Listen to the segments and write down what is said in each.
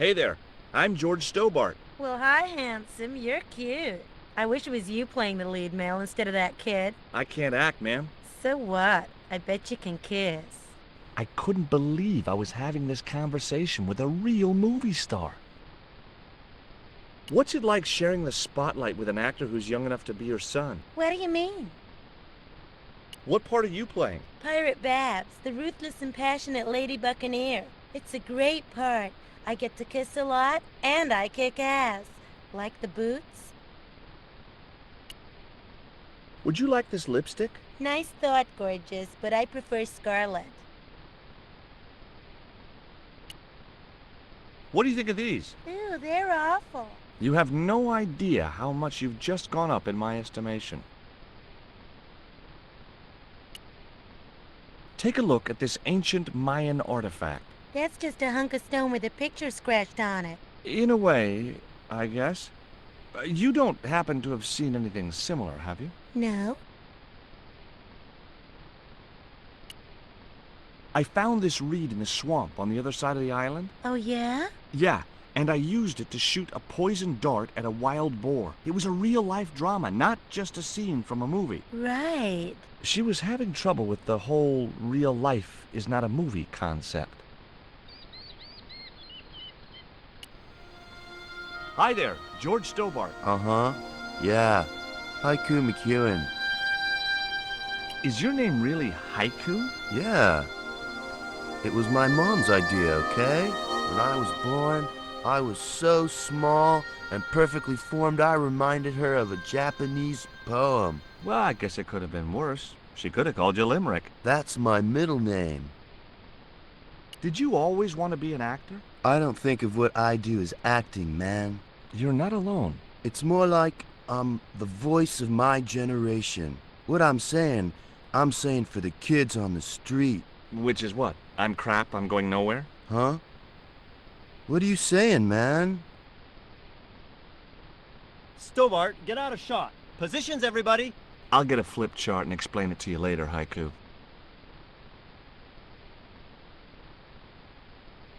Hey there, I'm George Stobart. Well, hi, handsome. You're cute. I wish it was you playing the lead male instead of that kid. I can't act, ma'am. So what? I bet you can kiss. I couldn't believe I was having this conversation with a real movie star. What's it like sharing the spotlight with an actor who's young enough to be your son? What do you mean? What part are you playing? Pirate Babs, the ruthless and passionate lady buccaneer. It's a great part. I get to kiss a lot, and I kick ass. Like the boots? Would you like this lipstick? Nice thought, gorgeous, but I prefer scarlet. What do you think of these? Ew, they're awful. You have no idea how much you've just gone up in my estimation. Take a look at this ancient Mayan artifact. That's just a hunk of stone with a picture scratched on it. In a way, I guess. You don't happen to have seen anything similar, have you? No. I found this reed in the swamp on the other side of the island. Oh, yeah? Yeah, and I used it to shoot a poisoned dart at a wild boar. It was a real-life drama, not just a scene from a movie. Right. She was having trouble with the whole real life is not a movie concept. Hi there, George Stobart. Uh-huh. Yeah. Haiku McEwen. Is your name really Haiku? Yeah. It was my mom's idea, okay? When I was born, I was so small and perfectly formed I reminded her of a Japanese poem. Well, I guess it could have been worse. She could have called you Limerick. That's my middle name. Did you always want to be an actor? I don't think of what I do as acting, man. You're not alone. It's more like I'm the voice of my generation. What I'm saying for the kids on the street. Which is what? I'm crap, I'm going nowhere? Huh? What are you saying, man? Stobart, get out of shot. Positions, everybody. I'll get a flip chart and explain it to you later, Haiku.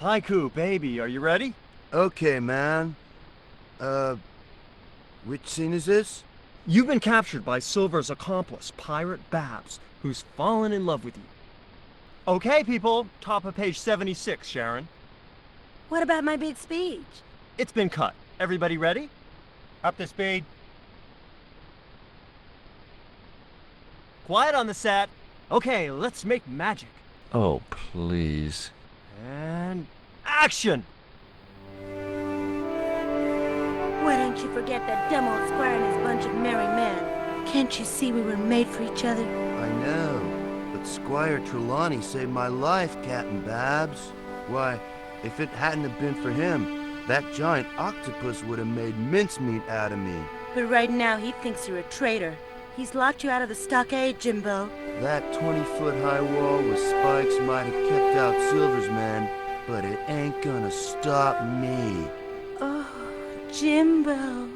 Haiku, baby, are you ready? Okay, man. Which scene is this? You've been captured by Silver's accomplice, Pirate Babs, who's fallen in love with you. Okay, people, top of page 76, Sharon. What about my big speech? It's been cut. Everybody ready? Up to speed. Quiet on the set. Okay, let's make magic. Oh, please. And action! Why don't you forget that dumb old squire and his bunch of merry men? Can't you see we were made for each other? I know, but Squire Trelawney saved my life, Captain Babs. Why, if it hadn't have been for him, that giant octopus would have made mincemeat out of me. But right now he thinks you're a traitor. He's locked you out of the stockade, Jimbo. That 20-foot-high wall with spikes might have kept out Silver's men, but it ain't gonna stop me. Oh, Jimbo.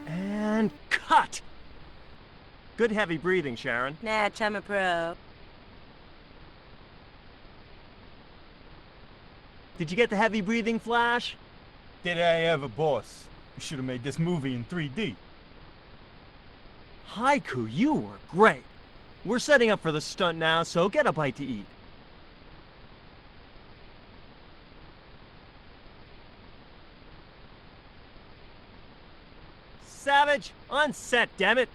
And cut! Good heavy breathing, Sharon. Natch, I'm a pro. Did you get the heavy breathing, Flash? Did I ever, boss? We should have made this movie in 3D. Haiku, you were great. We're setting up for the stunt now, so get a bite to eat. Savage, on set, damn it.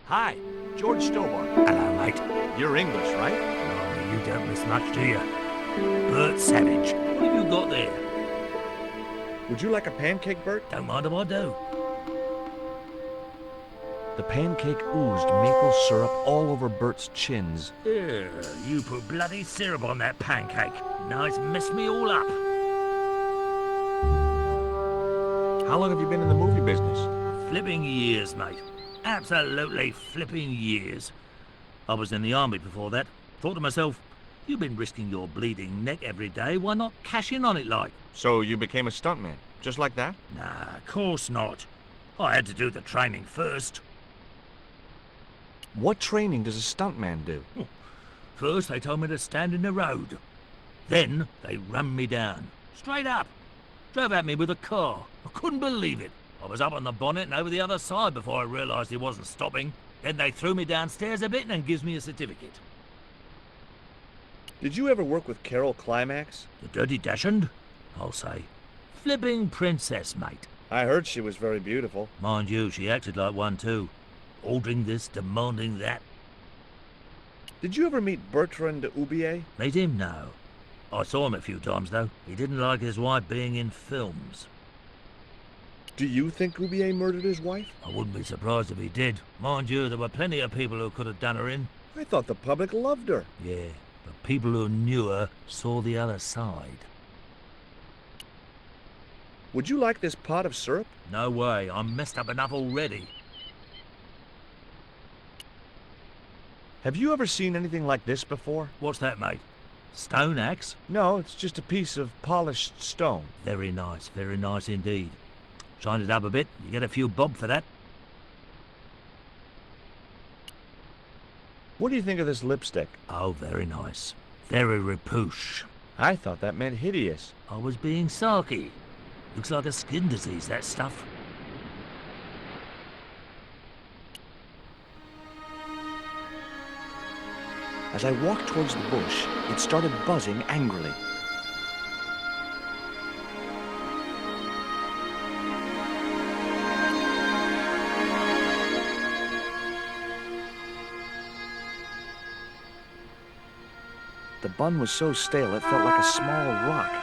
Hi, George Stobart. Hello, mate. You're English, right? Oh, You don't miss much, do you? Bert Savage, what have you got there? Would you like a pancake, Bert? Don't mind if I do. The pancake oozed maple syrup all over Bert's chins. Ugh, you put bloody syrup on that pancake. Now it's messed me all up. How long have you been in the movie business? Flipping years, mate. Absolutely flipping years. I was in the army before that. Thought to myself, you've been risking your bleeding neck every day, why not cash in on it like? So you became a stuntman, just like that? Nah, of course not. I had to do the training first. What training does a stuntman do? First they told me to stand in the road. Then they run me down. Straight up. Drove at me with a car. I couldn't believe it. I was up on the bonnet and over the other side before I realised he wasn't stopping. Then they threw me downstairs a bit and gives me a certificate. Did you ever work with Carol Climax? The Dirty Dachshund? I'll say. Flipping princess, mate. I heard she was very beautiful. Mind you, she acted like one too. Ordering this, demanding that. Did you ever meet Bertrand Oubier? Meet him? No. I saw him a few times though. He didn't like his wife being in films. Do you think Oubier murdered his wife? I wouldn't be surprised if he did. Mind you, there were plenty of people who could have done her in. I thought the public loved her. Yeah, but people who knew her saw the other side. Would you like this pot of syrup? No way, I'm messed up enough already. Have you ever seen anything like this before? What's that, mate? Stone axe? No, it's just a piece of polished stone. Very nice indeed. Shine it up a bit, you get a few bob for that. What do you think of this lipstick? Oh, very nice. Very repouche. I thought that meant hideous. I was being sulky. Looks like a skin disease, that stuff. As I walked towards the bush, it started buzzing angrily. The bun was so stale it felt like a small rock.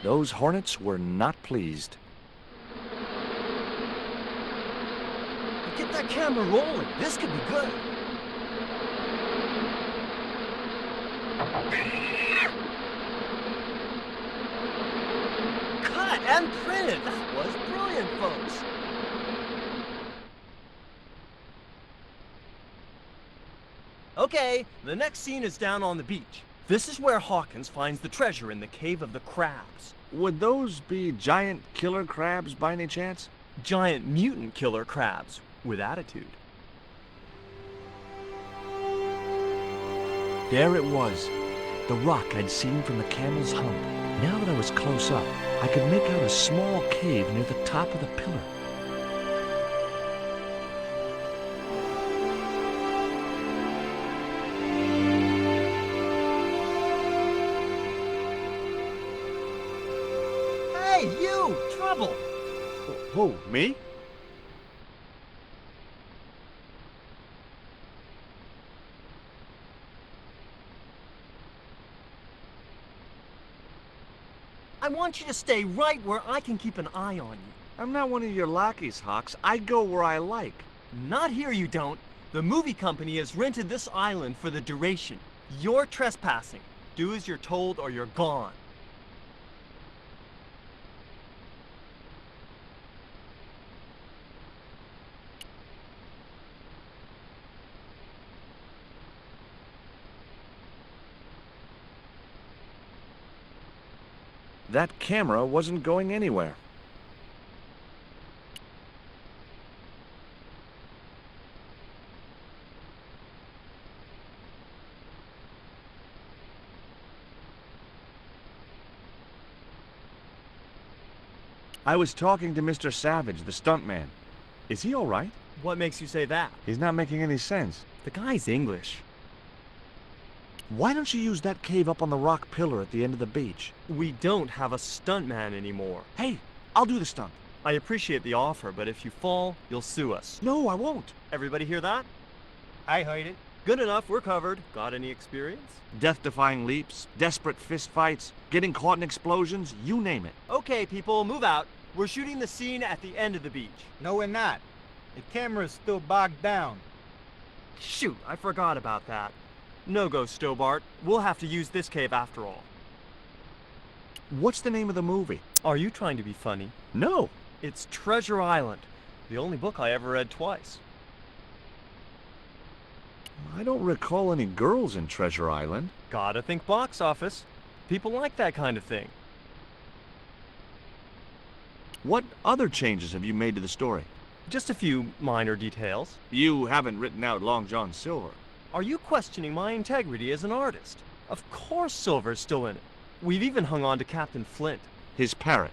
Those hornets were not pleased. Get that camera rolling. This could be good. Cut and printed. That was brilliant, folks. Okay, the next scene is down on the beach. This is where Hawkins finds the treasure in the Cave of the Crabs. Would those be giant killer crabs by any chance? Giant mutant killer crabs with attitude. There it was, the rock I'd seen from the camel's hump. Now that I was close up, I could make out a small cave near the top of the pillar. Hey, you! Trouble! Who, me? I want you to stay right where I can keep an eye on you. I'm not one of your lackeys, Hawks. I go where I like. Not here, you don't. The movie company has rented this island for the duration. You're trespassing. Do as you're told or you're gone. That camera wasn't going anywhere. I was talking to Mr. Savage, the stuntman. Is he all right? What makes you say that? He's not making any sense. The guy's English. Why don't you use that cave up on the rock pillar at the end of the beach? We don't have a stuntman anymore. Hey, I'll do the stunt. I appreciate the offer, but if you fall, you'll sue us. No, I won't. Everybody hear that? I heard it. Good enough, we're covered. Got any experience? Death-defying leaps, desperate fistfights, getting caught in explosions, you name it. Okay, people, move out. We're shooting the scene at the end of the beach. No, we're not. The camera's still bogged down. Shoot, I forgot about that. No go, Stobart. We'll have to use this cave after all. What's the name of the movie? Are you trying to be funny? No. It's Treasure Island, the only book I ever read twice. I don't recall any girls in Treasure Island. Gotta think box office. People like that kind of thing. What other changes have you made to the story? Just a few minor details. You haven't written out Long John Silver. Are you questioning my integrity as an artist? Of course Silver's still in it. We've even hung on to Captain Flint. His parrot.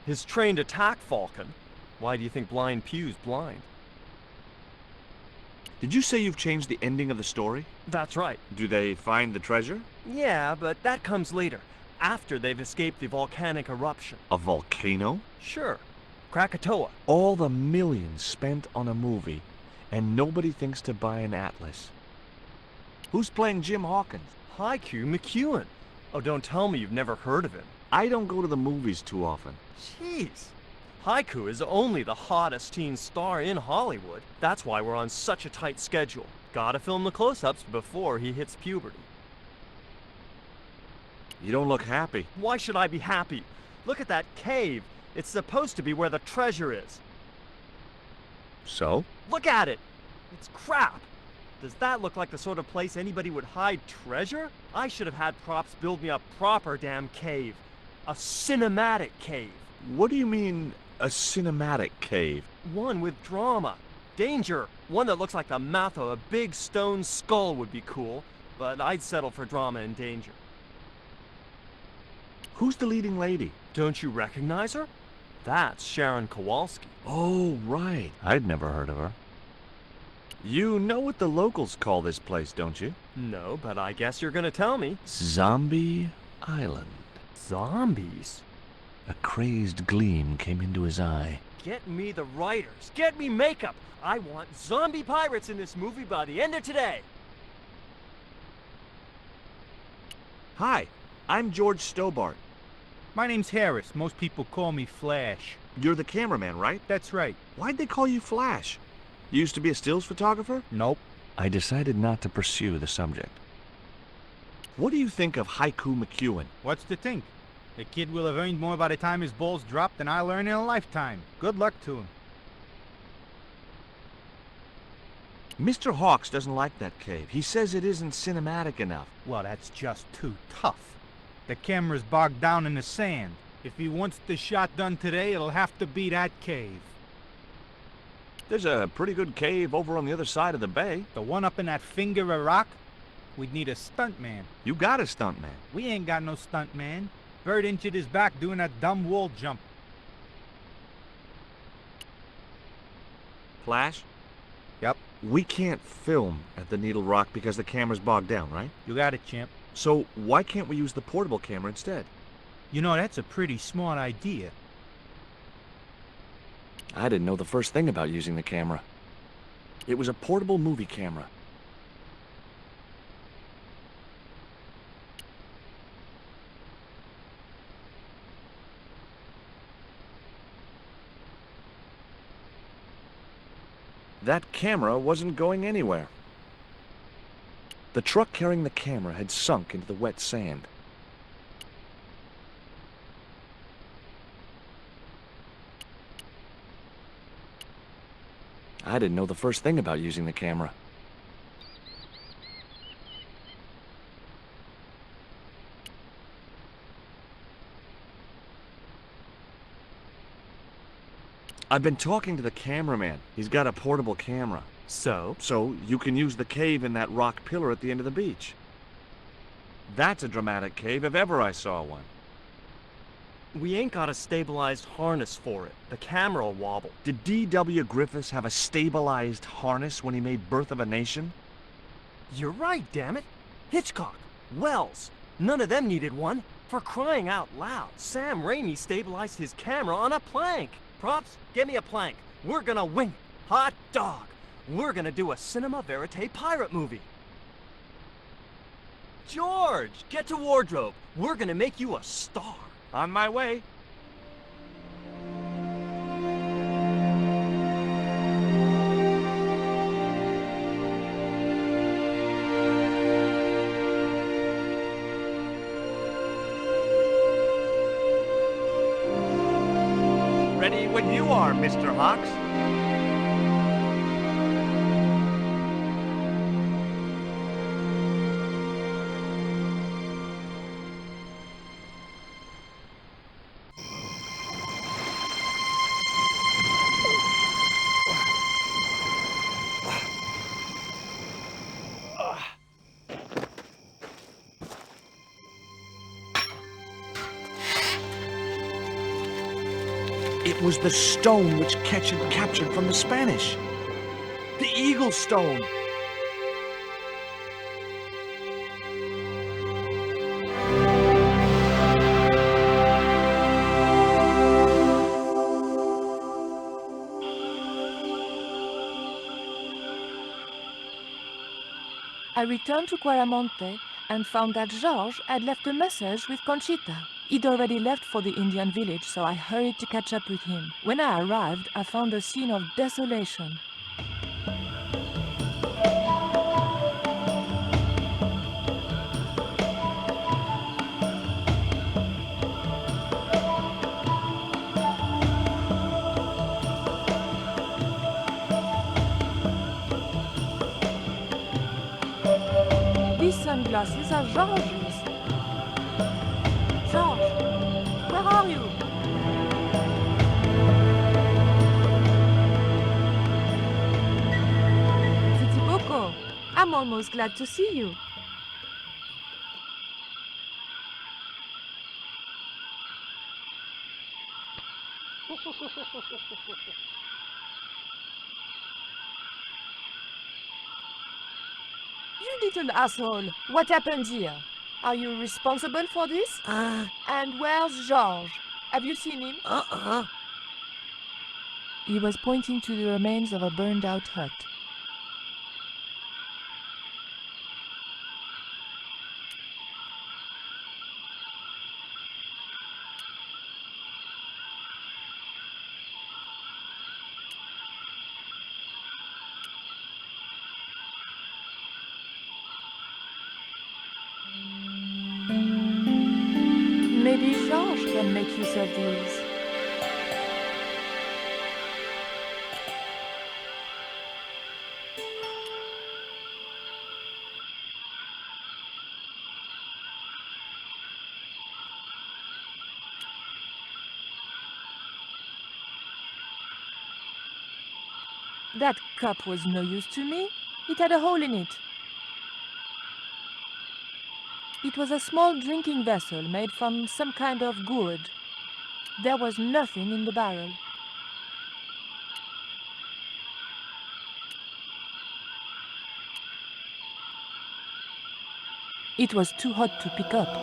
His trained attack falcon. Why do you think Blind Pew's blind? Did you say you've changed the ending of the story? That's right. Do they find the treasure? Yeah, but that comes later, after they've escaped the volcanic eruption. A volcano? Sure. Krakatoa. All the millions spent on a movie, and nobody thinks to buy an atlas. Who's playing Jim Hawkins? Haiku McEwen. Oh, don't tell me you've never heard of him. I don't go to the movies too often. Jeez. Haiku is only the hottest teen star in Hollywood. That's why we're on such a tight schedule. Gotta film the close-ups before he hits puberty. You don't look happy. Why should I be happy? Look at that cave. It's supposed to be where the treasure is. So? Look at it! It's crap! Does that look like the sort of place anybody would hide treasure? I should have had props build me a proper damn cave. A cinematic cave. What do you mean, a cinematic cave? One with drama. Danger. One that looks like the mouth of a big stone skull would be cool, but I'd settle for drama and danger. Who's the leading lady? Don't you recognize her? That's Sharon Kowalski. Oh, right. I'd never heard of her. You know what the locals call this place, don't you? No, but I guess you're gonna tell me. Zombie Island. Zombies? A crazed gleam came into his eye. Get me the writers. Get me makeup. I want zombie pirates in this movie by the end of today. Hi, I'm George Stobart. My name's Harris. Most people call me Flash. You're the cameraman, right? That's right. Why'd they call you Flash? You used to be a stills photographer? Nope. I decided not to pursue the subject. What do you think of Haiku McEwen? What's to think? The kid will have earned more by the time his balls drop than I'll earn in a lifetime. Good luck to him. Mr. Hawks doesn't like that cave. He says it isn't cinematic enough. Well, that's just too tough. The camera's bogged down in the sand. If he wants the shot done today, it'll have to be that cave. There's a pretty good cave over on the other side of the bay. The one up in that finger of rock? We'd need a stuntman. You got a stuntman. We ain't got no stuntman. Bird injured his back doing that dumb wall jump. Flash? Yep. We can't film at the Needle Rock because the camera's bogged down, right? You got it, champ. So why can't we use the portable camera instead? You know, that's a pretty smart idea. I didn't know the first thing about using the camera. It was a portable movie camera. That camera wasn't going anywhere. The truck carrying the camera had sunk into the wet sand. I didn't know the first thing about using the camera. I've been talking to the cameraman. He's got a portable camera. So? So you can use the cave in that rock pillar at the end of the beach. That's a dramatic cave if ever I saw one. We ain't got a stabilized harness for it. The camera will wobble. Did D.W. Griffiths have a stabilized harness when he made Birth of a Nation? You're right, damn it. Hitchcock. Wells. None of them needed one. For crying out loud, Sam Raimi stabilized his camera on a plank. Props, get me a plank. We're gonna wing it. Hot dog. We're gonna do a cinema verite pirate movie. George, get to wardrobe. We're gonna make you a star. On my way. Ready when you are, Mr. Hawks. It was the stone which Ketch had captured from the Spanish. The Eagle Stone. I returned to Quaramonte and found that Georges had left a message with Conchita. He'd already left for the Indian village, so I hurried to catch up with him. When I arrived, I found a scene of desolation. These sunglasses are Georges. Georges, where are you? Titiboko, I'm almost glad to see you. You little asshole, what happened here? Are you responsible for this? And where's Georges? Have you seen him? He was pointing to the remains of a burned-out hut. Maybe Georges can make use of these. That cup was no use to me. It had a hole in it. It was a small drinking vessel made from some kind of gourd. There was nothing in the barrel. It was too hot to pick up.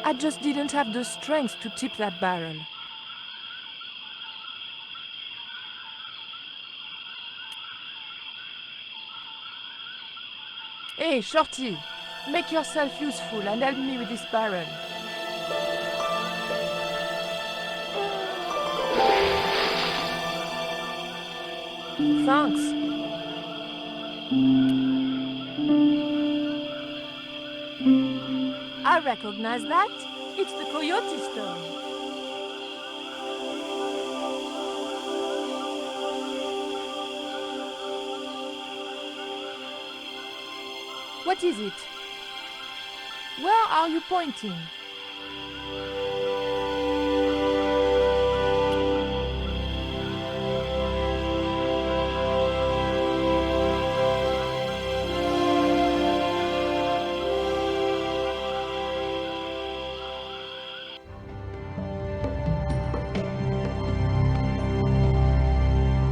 I just didn't have the strength to tip that barrel. Hey, Shorty, make yourself useful and help me with this barrel. Thanks. I recognize that. It's the Coyote Stone. What is it? Where are you pointing?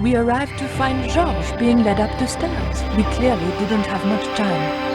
We arrived to find Georges being led up the stairs. We clearly didn't have much time.